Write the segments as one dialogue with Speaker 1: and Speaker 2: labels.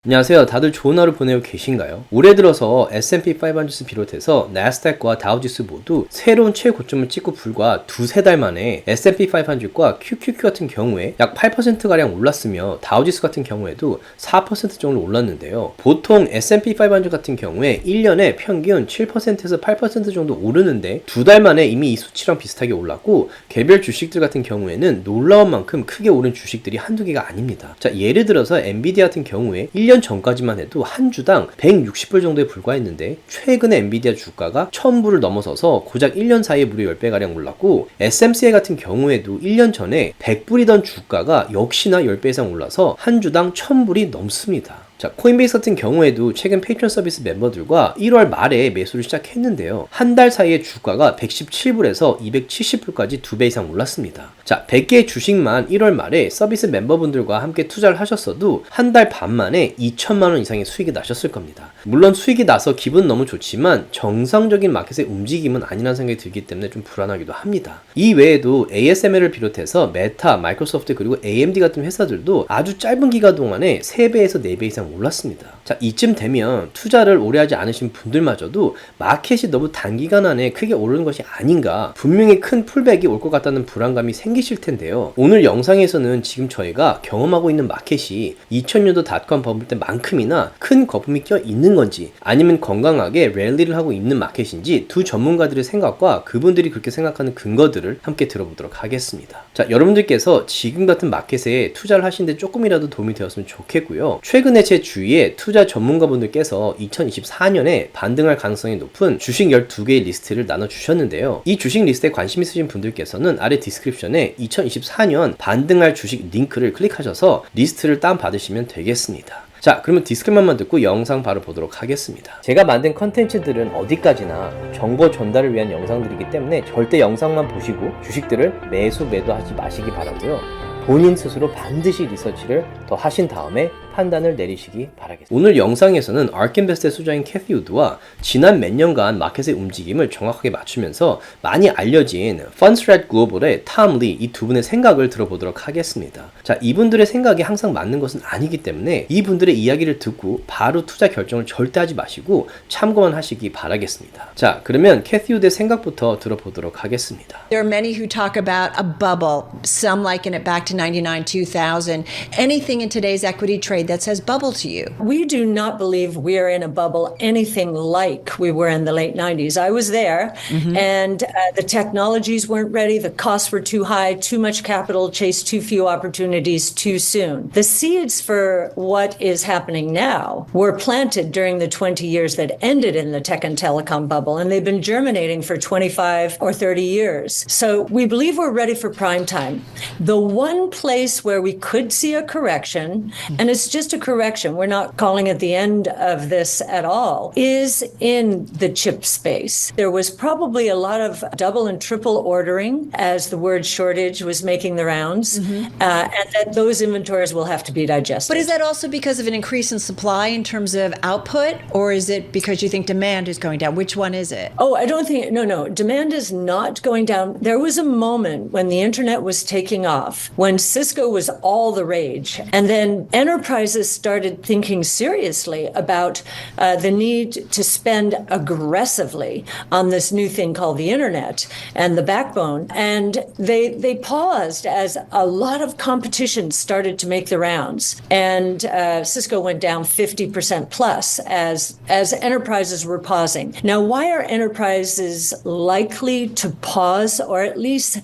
Speaker 1: 안녕하세요. 다들 좋은 하루 보내고 계신가요? 올해 들어서 S&P 500 비롯해서 나스닥과 다우지수 모두 새로운 최고점을 찍고 불과 두세 달 만에 S&P 500과 QQQ 같은 경우에 약 8%가량 올랐으며 다우지수 같은 경우에도 4% 정도 올랐는데요. 보통 S&P 500 같은 경우에 1년에 평균 7%에서 8% 정도 오르는데 두 달 만에 이미 이 수치랑 비슷하게 올랐고 개별 주식들 같은 경우에는 놀라운 만큼 크게 오른 주식들이 한두 개가 아닙니다. 자, 예를 들어서 엔비디아 같은 경우에 1년 전까지만 해도 한 주당 160불 정도에 불과했는데 최근에 엔비디아 주가가 1000불을 넘어서서 고작 1년 사이에 무려 10배가량 올랐고 SMCI 같은 경우에도 1년 전에 100불이던 주가가 역시나 10배 이상 올라서 한 주당 1000불이 넘습니다. 자, 코인베이스 같은 경우에도 최근 페이트런 서비스 멤버들과 1월 말에 매수를 시작했는데요. 한 달 사이에 주가가 117불에서 270불까지 2배 이상 올랐습니다. 자, 100개의 주식만 1월 말에 서비스 멤버분들과 함께 투자를 하셨어도 한 달 반 만에 2천만원 이상의 수익이 나셨을 겁니다. 물론 수익이 나서 기분 너무 좋지만 정상적인 마켓의 움직임은 아니라는 생각이 들기 때문에 좀 불안하기도 합니다. 이 외에도 ASML을 비롯해서 메타, 마이크로소프트 그리고 AMD 같은 회사들도 아주 짧은 기간 동안에 3배에서 4배 이상 올랐습니다. 자, 이쯤 되면 투자를 오래 하지 않으신 분들마저도 마켓이 너무 단기간 안에 크게 오르는 것이 아닌가, 분명히 큰 풀백이 올 것 같다는 불안감이 생기실 텐데요. 오늘 영상에서는 지금 저희가 경험하고 있는 마켓이 2000년도 닷컴 버블 때만큼이나 큰 거품이 껴 있는 건지 아니면 건강하게 랠리를 하고 있는 마켓인지 두 전문가들의 생각과 그분들이 그렇게 생각하는 근거들을 함께 들어보도록 하겠습니다. 자, 여러분들께서 지금 같은 마켓에 투자를 하시는데 조금이라도 도움이 되었으면 좋겠고요. 최근에 제 주위에 투자 전문가분들께서 2024년에 반등할 가능성이 높은 주식 12개의 리스트를 나눠주셨는데요. 이 주식 리스트에 관심 있으신 분들께서는 아래 디스크립션에 2024년 반등할 주식 링크를 클릭하셔서 리스트를 다운받으시면 되겠습니다. 자, 그러면 디스크만 듣고 영상 바로 보도록 하겠습니다. 제가 만든 컨텐츠들은 어디까지나 정보 전달을 위한 영상들이기 때문에 절대 영상만 보시고 주식들을 매도하지 마시기 바라고요. 본인 스스로 반드시 리서치를 더 하신 다음에 판단을 내리시기 바라겠습니다. 오늘 영상에서는 아크인베스트의 소장인 캐티 우드와 지난 몇 년간 마켓의 움직임을 정확하게 맞추면서 많이 알려진 펀스트랩 글로벌의 톰 리, 이 두 분의 생각을 들어보도록 하겠습니다. 자, 이분들의 생각이 항상 맞는 것은 아니기 때문에 이분들의 이야기를 듣고 바로 투자 결정을 절대 하지 마시고 참고만 하시기 바라겠습니다. 자, 그러면 캐티 우드의 생각부터 들어보도록 하겠습니다.
Speaker 2: There are many who talk about a bubble. Some liken it back to 99, 2000. Anything in today's equity trade that says bubble to you?
Speaker 3: We do not believe we are in a bubble anything like we were in the late 90s. I was there, and the technologies weren't ready. The costs were too high, too much capital, chased too few opportunities too soon. The seeds for what is happening now were planted during the 20 years that ended in the tech and telecom bubble, and they've been germinating for 25 or 30 years. So we believe we're ready for prime time. The one place where we could see a correction, and it's just a correction, we're not calling it the end of this at all, is in the chip space. There was probably a lot of double and triple ordering as the word shortage was making the rounds, and that those inventories will have to be digested.
Speaker 2: But is that also because of an increase in supply in terms of output, or is it because you think demand is going down? Which one is it?
Speaker 3: Oh, I don't think, no. Demand is not going down. There was a moment when the internet was taking off, when Cisco was all the rage, and then enterprises started thinking seriously about the need to spend aggressively on this new thing called the internet and the backbone. And they paused as a lot of competition started to make the rounds. And Cisco went down 50% plus as enterprises were pausing. Now, why are enterprises likely to pause or at least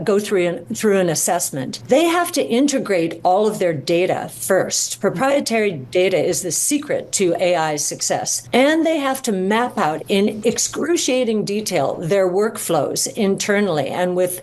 Speaker 3: go through an assessment? They have to integrate all of their data first. Proprietary data is the secret to AI's success. And they have to map out in excruciating detail their workflows internally and with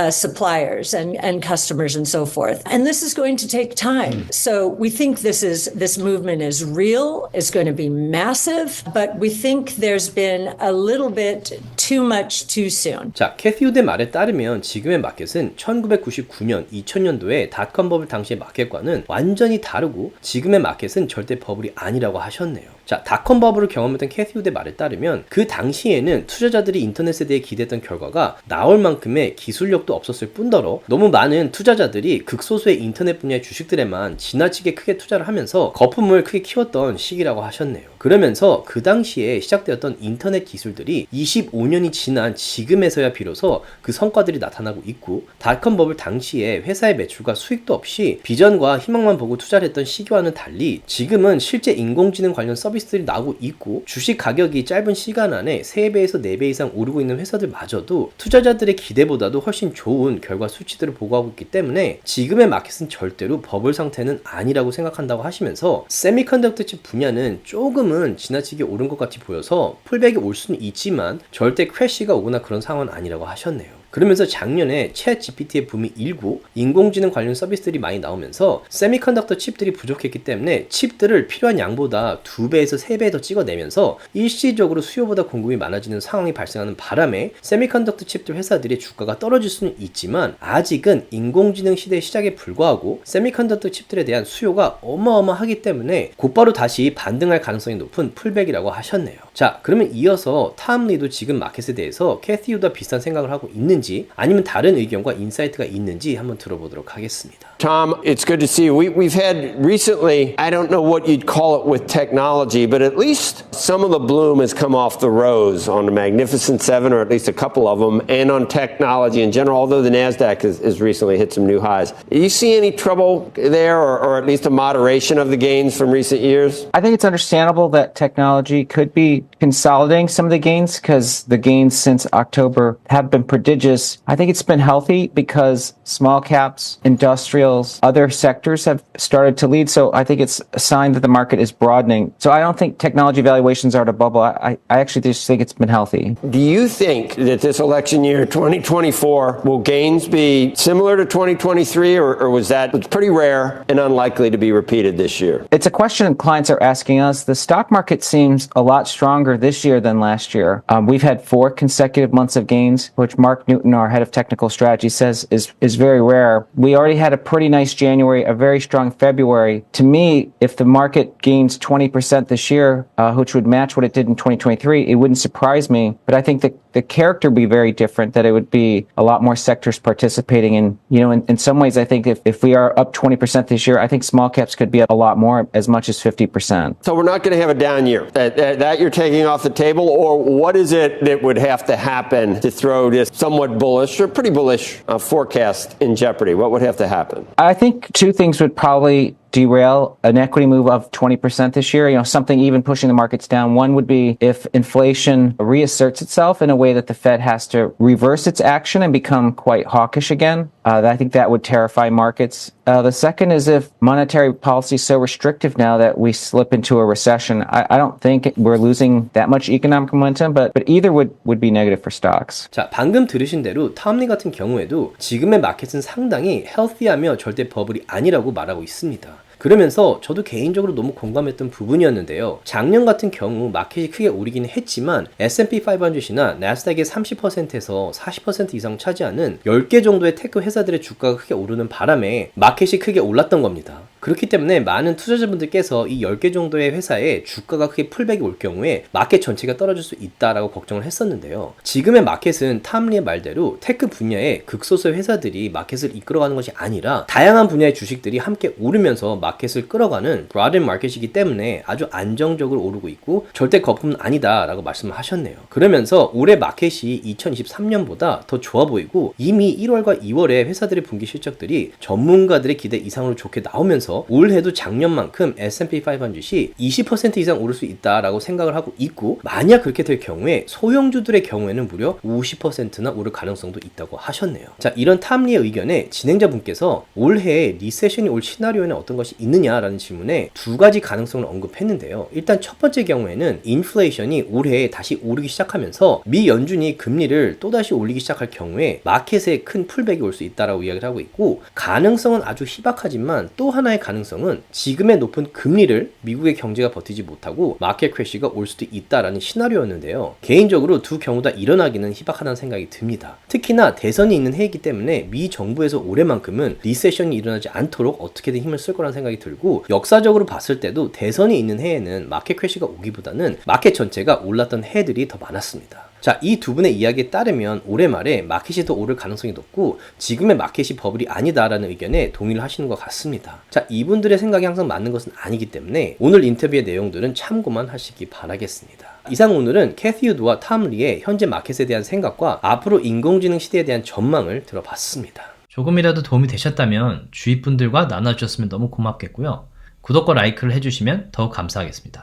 Speaker 3: suppliers and customers and so forth. And this is going to take time. So we think this movement is real, it's going to be massive, but we think there's been a little bit too much too soon.
Speaker 1: 자, 캐티 우드의 말에 따르면 지금의 마켓은 1999년, 2000년도에 닷컴 버블 당시의 마켓과는 완전히 다른 다르고 지금의 마켓은 절대 버블이 아니라고 하셨네요. 자, 닷컴 버블을 경험했던 캐티 우드의 말에 따르면 그 당시에는 투자자들이 인터넷에 대해 기대했던 결과가 나올 만큼의 기술력도 없었을 뿐더러 너무 많은 투자자들이 극소수의 인터넷 분야의 주식들에만 지나치게 크게 투자를 하면서 거품을 크게 키웠던 시기라고 하셨네요. 그러면서 그 당시에 시작되었던 인터넷 기술들이 25년이 지난 지금에서야 비로소 그 성과들이 나타나고 있고, 닷컴 버블 당시에 회사의 매출과 수익도 없이 비전과 희망만 보고 투자를 했던 시기와는 달리 지금은 실제 인공지능 관련 서비스들이 나오고 있고 주식 가격이 짧은 시간 안에 3배에서 4배 이상 오르고 있는 회사들마저도 투자자들의 기대보다도 훨씬 좋은 결과 수치들을 보고하고 있기 때문에 지금의 마켓은 절대로 버블 상태는 아니라고 생각한다고 하시면서, 세미컨덕터 칩 분야는 조금은 지나치게 오른 것 같이 보여서 풀백이 올 수는 있지만 절대 크래시가 오거나 그런 상황은 아니라고 하셨네요. 그러면서 작년에 챗 GPT의 붐이 일고 인공지능 관련 서비스들이 많이 나오면서 세미컨덕터 칩들이 부족했기 때문에 칩들을 필요한 양보다 2배에서 3배 더 찍어내면서 일시적으로 수요보다 공급이 많아지는 상황이 발생하는 바람에 세미컨덕터 칩들 회사들의 주가가 떨어질 수는 있지만 아직은 인공지능 시대의 시작에 불과하고 세미컨덕터 칩들에 대한 수요가 어마어마하기 때문에 곧바로 다시 반등할 가능성이 높은 풀백이라고 하셨네요. 자, 그러면 이어서 탐리도 지금 마켓에 대해서 캐티 우드와 비슷한 생각을 하고 있는지 아니면 다른 의견과 인사이트가 있는지 한번 들어보도록 하겠습니다.
Speaker 4: Tom, it's good to see you. We've had recently, I don't know what you'd call it with technology, but at least some of the bloom has come off the rose on the Magnificent Seven, or at least a couple of them, and on technology in general, although the NASDAQ has recently hit some new highs. Do you see any trouble there, or at least a moderation of the gains from recent years?
Speaker 5: I think it's understandable that technology could be consolidating some of the gains because the gains since October have been prodigious. I think it's been healthy because small caps, industrials, other sectors have started to lead. So I think it's a sign that the market is broadening. So I don't think technology valuations are at a bubble. I actually just think it's been healthy.
Speaker 4: Do you think that this election year, 2024, will gains be similar to 2023, or was that pretty rare and unlikely to be repeated this year?
Speaker 5: It's a question clients are asking us. The stock market seems a lot stronger this year than last year. We've had 4 consecutive months of gains, which Mark Newton, our head of technical strategy, says is very rare. We already had a pretty nice January, a very strong February. To me, if the market gains 20% this year, which would match what it did in 2023, it wouldn't surprise me. But I think the character would be very different, that it would be a lot more sectors participating. And, you know, in some ways, I think if we are up 20% this year, I think small caps could be a lot more, as much as 50%.
Speaker 4: So we're not going to have a down year. That you're taking off the table, or what is it that would have to happen to throw this somewhat bullish or pretty bullish forecast in jeopardy? What would have to happen?
Speaker 5: I think 2 things would probably derail an equity move of 20% this year, you know, something even pushing the markets down. One would be if inflation reasserts itself in a way that the Fed has to reverse its action and become quite hawkish again. I think that would terrify markets. The second is if monetary policy is so restrictive now that we slip into a recession. I don't think we're losing that much economic momentum, but either would be negative for stocks.
Speaker 1: 자, 방금 들으신 대로 탐리 같은 경우에도 지금의 마켓은 상당히 헬시하며 절대 버블이 아니라고 말하고 있습니다. 그러면서 저도 개인적으로 너무 공감했던 부분이었는데요. 작년 같은 경우 마켓이 크게 오르기는 했지만 S&P 500이나 나스닥의 30%에서 40% 이상 차지하는 10개 정도의 테크 회사들의 주가가 크게 오르는 바람에 마켓이 크게 올랐던 겁니다. 그렇기 때문에 많은 투자자분들께서 이 10개 정도의 회사의 주가가 크게 풀백이 올 경우에 마켓 전체가 떨어질 수 있다라고 걱정을 했었는데요. 지금의 마켓은 탐리의 말대로 테크 분야의 극소수의 회사들이 마켓을 이끌어가는 것이 아니라 다양한 분야의 주식들이 함께 오르면서 마켓을 끌어가는 브라든 마켓이기 때문에 아주 안정적으로 오르고 있고 절대 거품은 아니다라고 말씀을 하셨네요. 그러면서 올해 마켓이 2023년보다 더 좋아 보이고 이미 1월과 2월에 회사들의 분기 실적들이 전문가들의 기대 이상으로 좋게 나오면서 올해도 작년만큼 S&P 500이 20% 이상 오를 수 있다라고 생각을 하고 있고, 만약 그렇게 될 경우에 소형주들의 경우에는 무려 50%나 오를 가능성도 있다고 하셨네요. 자, 이런 탐리의 의견에 진행자분께서 올해 리세션이 올 시나리오에는 어떤 것이 있느냐라는 질문에 2가지 가능성을 언급했는데요. 일단 첫 번째 경우에는 인플레이션이 올해 다시 오르기 시작하면서 미 연준이 금리를 또다시 올리기 시작할 경우에 마켓에 큰 풀백이 올 수 있다라고 이야기를 하고 있고, 가능성은 아주 희박하지만 또 하나의 하나의 가능성은 지금의 높은 금리를 미국의 경제가 버티지 못하고 마켓 크래시가 올 수도 있다라는 시나리오였는데요. 개인적으로 두 경우 다 일어나기는 희박하다는 생각이 듭니다. 특히나 대선이 있는 해이기 때문에 미 정부에서 올해만큼은 리세션이 일어나지 않도록 어떻게든 힘을 쓸 거라는 생각이 들고, 역사적으로 봤을 때도 대선이 있는 해에는 마켓 크래시가 오기보다는 마켓 전체가 올랐던 해들이 더 많았습니다. 자, 이 두 분의 이야기에 따르면 올해 말에 마켓이 더 오를 가능성이 높고 지금의 마켓이 버블이 아니다라는 의견에 동의를 하시는 것 같습니다. 자, 이분들의 생각이 항상 맞는 것은 아니기 때문에 오늘 인터뷰의 내용들은 참고만 하시기 바라겠습니다. 이상 오늘은 캐티 우드와 탐 리의 현재 마켓에 대한 생각과 앞으로 인공지능 시대에 대한 전망을 들어봤습니다.
Speaker 6: 조금이라도 도움이 되셨다면 주위 분들과 나눠주셨으면 너무 고맙겠고요. 구독과 라이크를 해주시면 더욱 감사하겠습니다.